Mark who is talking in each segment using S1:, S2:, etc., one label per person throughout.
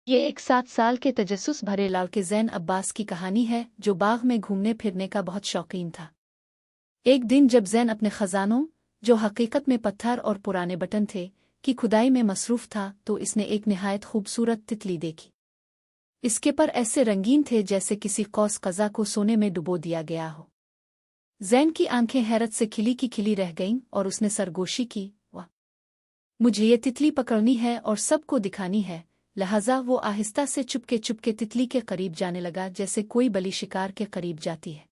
S1: ये एक 7 साल के तजस्सुस भरे लड़के ज़ैन अब्बास की कहानी है जो बाग में घूमने फिरने का बहुत शौकीन था। एक दिन जब ज़ैन अपने खजानों, जो हकीकत में पत्थर और पुराने बटन थे, की खुदाई में मसरूफ़ था तो इसने एक निहायत खूबसूरत तितली देखी। इसके पर ऐसे रंगीन थे जैसे किसी कौस कज़ा को सोने में डुबो दिया गया हो। ज़ैन की आंखें हैरत से खिली की खिली रह गईं और उसने सरगोशी की, वाह! मुझे ये तितली पकड़नी है और सबको दिखानी है। लिहाजा वो आहिस्ता से चुपके चुपके तितली के करीब जाने लगा जैसे कोई बली शिकार के करीब जाती है।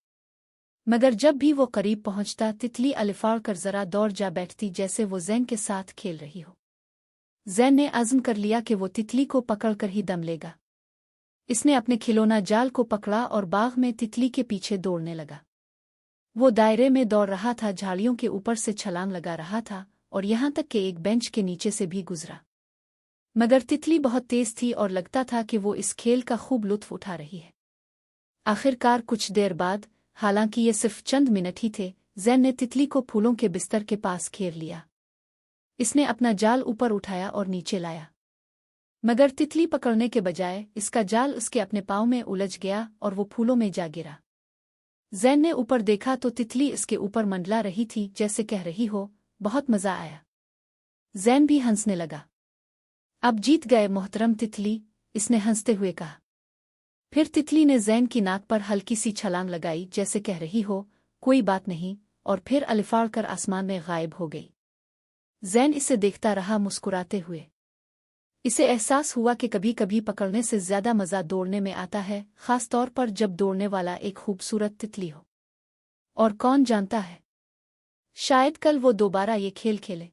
S1: मगर जब भी वो करीब पहुंचता तितली अलिफाड़ कर जरा दौड़ जा बैठती जैसे वो जैन के साथ खेल रही हो। जैन ने अज़्म कर लिया कि वो तितली को पकड़कर ही दम लेगा। इसने अपने खिलौना जाल को पकड़ा और बाग में तितली के पीछे दौड़ने लगा। वो दायरे में दौड़ रहा था, झाड़ियों के ऊपर से छलांग लगा रहा था और यहाँ तक कि एक बेंच के नीचे से भी गुजरा। मगर तितली बहुत तेज थी और लगता था कि वो इस खेल का खूब लुत्फ उठा रही है। आखिरकार कुछ देर बाद, हालांकि ये सिर्फ चंद मिनट ही थे, ज़ैन ने तितली को फूलों के बिस्तर के पास घेर लिया। इसने अपना जाल ऊपर उठाया और नीचे लाया। मगर तितली पकड़ने के बजाय इसका जाल उसके अपने पाँव में उलझ गया और वो फूलों में जा गिरा। ज़ैन ने ऊपर देखा तो तितली इसके ऊपर मंडला रही थी जैसे कह रही हो, बहुत मज़ा आया। ज़ैन भी हंसने लगा। अब जीत गए मोहतरम तितली, इसने हंसते हुए कहा। फिर तितली ने ज़ैन की नाक पर हल्की सी छलांग लगाई जैसे कह रही हो, कोई बात नहीं, और फिर अलिफाड़ कर आसमान में गायब हो गई। ज़ैन इसे देखता रहा मुस्कुराते हुए। इसे एहसास हुआ कि कभी कभी पकड़ने से ज़्यादा मज़ा दौड़ने में आता है, ख़ास तौर पर जब दौड़ने वाला एक खूबसूरत तितली हो। और कौन जानता है, शायद कल वो दोबारा ये खेल खेले।